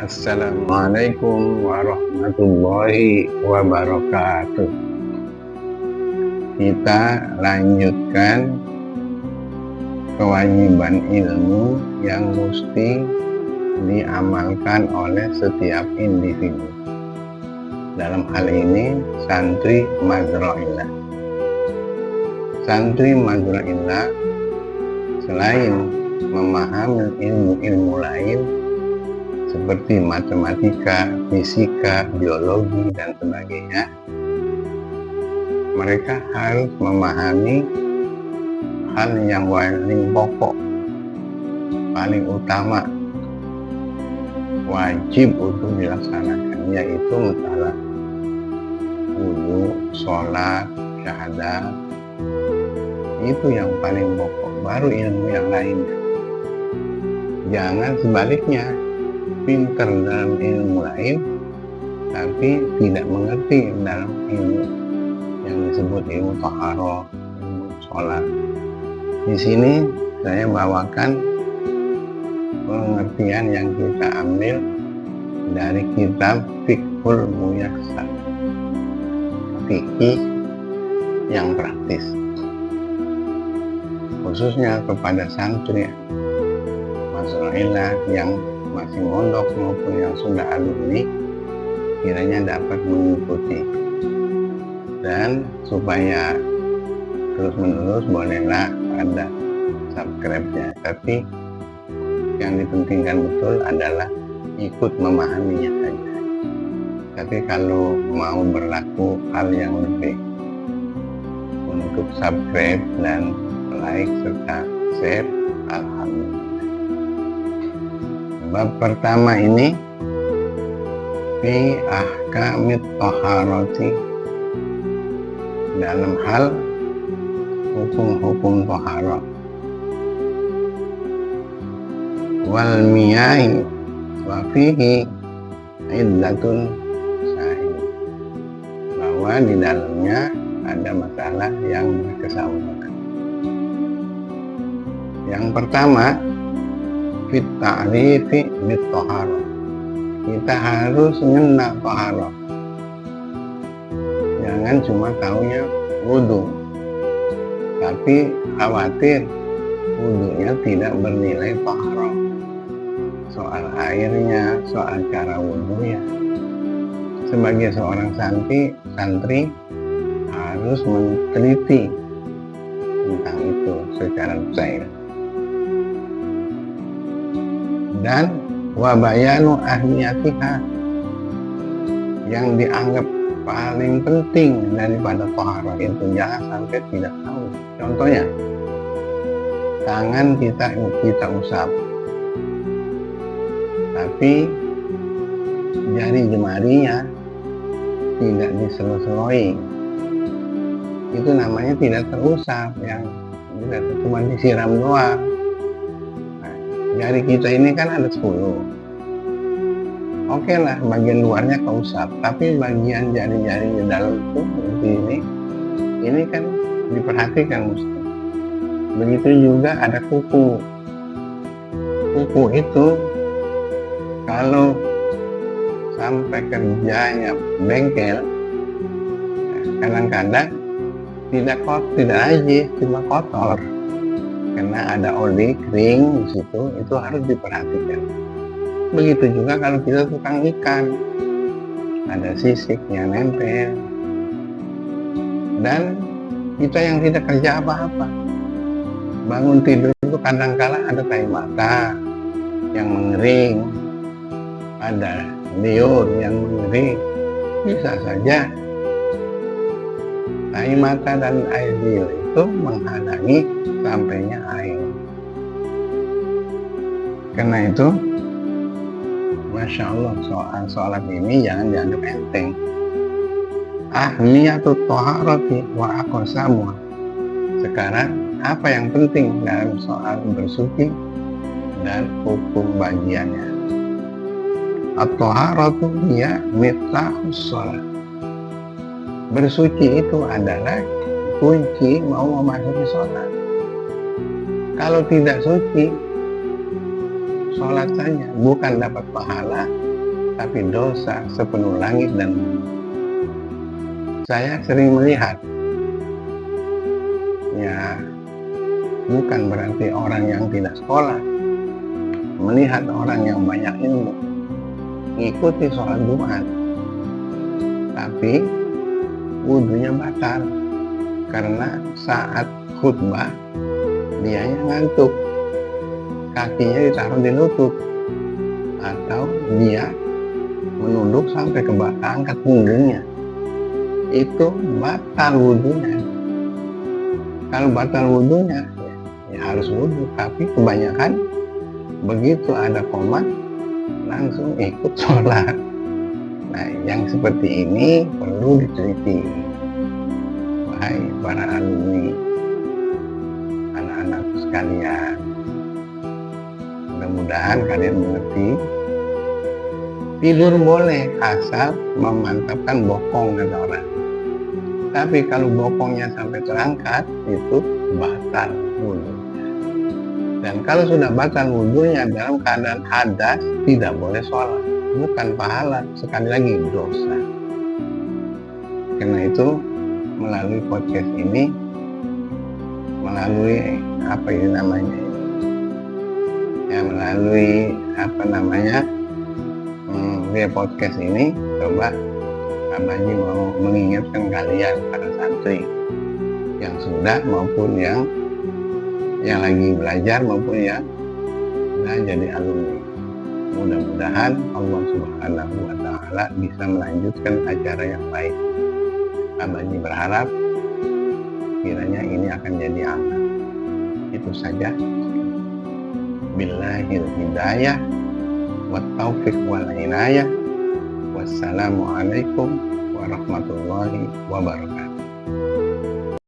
Assalamualaikum warahmatullahi wabarakatuh. Kita lanjutkan kewajiban ilmu yang mesti diamalkan oleh setiap individu. Dalam hal ini santri Mazro'illah. Santri Mazro'illah selain memahami ilmu-ilmu lain seperti matematika, fisika, biologi, dan sebagainya, mereka harus memahami hal yang paling pokok, paling utama, wajib untuk dilaksanakan, yaitu masalah wudu, sholat, syahadat. Itu yang paling pokok, baru ilmu yang lainnya. Jangan sebaliknya, pintar dalam ilmu lain tapi tidak mengerti dalam ilmu yang disebut ilmu taharah, ilmu sholat. Di sini saya bawakan pengertian yang kita ambil dari kitab Fiqhul Muyassar, fikih yang praktis, khususnya kepada santri Mazro'illah yang masih mondok maupun yang sudah alumni, kiranya dapat mengikuti. Dan supaya terus menerus bolehlah ada subscribe-nya, tapi yang dipentingkan betul adalah ikut memahaminya saja. Tapi kalau mau berlaku hal yang lebih untuk subscribe dan like serta share, alhamdulillah. Bab pertama ini fi ahkamit taharati, dalam hal hukum-hukum taharah, wal miyahi wa fihi iddatun sahih, bahwa di dalamnya ada masalah yang berkesamaan. Yang pertama, fit ta'rifi bit taharah, kita harus mengenal taharah. Jangan cuma taunya wudu tapi khawatir wudunya tidak bernilai taharah, soal airnya, soal cara wudunya. Sebagai seorang santri harus meneliti tentang itu secara detail. Dan wabayanu ahmiyatiha, yang dianggap paling penting daripada taharah itu jangan sampai tidak tahu. Contohnya, tangan kita usap, tapi jari jemarinya tidak diselo-seloi, itu namanya tidak terusap, yang cuma disiram doang. Jari kita ini kan ada 10. Oke lah, bagian luarnya keusap, tapi bagian jari-jari di dalam itu ini kan diperhatikan mesti. Begitu juga ada kuku. Kuku itu kalau sampai kerjanya bengkel, kadang-kadang tidak aja, cuma kotor. Karena ada oli kering di situ, itu harus diperhatikan. Begitu juga kalau kita tukang ikan, ada sisik yang nempel. Dan kita yang tidak kerja apa-apa, bangun tidur itu kadang-kala ada tai mata yang mengering, ada liur yang mengering. Bisa saja tai mata dan air liur itu menghalangi sampainya air. Karena itu, Masya Allah, soal sholat ini jangan dianggap enteng. Ahmiyatut taharati wa aqsamuha. Sekarang, apa yang penting dalam soal bersuci dan hukum bagiannya? At-taharatu hiya miftahus shalah. Bersuci itu adalah kunci mau memasuki sholat. Kalau tidak suci, sholat saja bukan dapat pahala, tapi dosa sepenuh langit dan bumi. Saya sering melihat, ya bukan berarti orang yang tidak sekolah melihat orang yang banyak ilmu ngikuti sholat Jumat, tapi wudhunya batal karena saat khutbah dianya ngantuk, kakinya ditaruh di lutut, atau dia menunduk sampai ke bawah, angkat punggungnya, itu batal wudhunya. Kalau batal wudhunya ya harus wudhu, tapi kebanyakan begitu ada komat langsung ikut sholat. Nah, yang seperti ini perlu diteliti, wahai para alumni, anak-anak sekalian. Mudah-mudahan kalian mengerti. Tidur boleh asal memantapkan bokong kata orang. Tapi kalau bokongnya sampai terangkat, itu batal wudhu. Dan kalau sudah batal wudhunya dalam keadaan hadas, tidak boleh sholat. Bukan pahala, sekali lagi dosa. Karena itu melalui podcast ini, melalui apa ini namanya, ya melalui apa namanya, via podcast ini, coba Abaji mau mengingatkan kalian para santri yang sudah maupun yang lagi belajar maupun yang sudah jadi alumni. Mudah-mudahan Allah Subhanahu wa Ta'ala bisa melanjutkan acara yang baik. Abaji berharap kiranya ini akan jadi amal. Itu saja. Billahil hidayah wa taufiq wal inayah. Wassalamualaikum warahmatullahi wabarakatuh.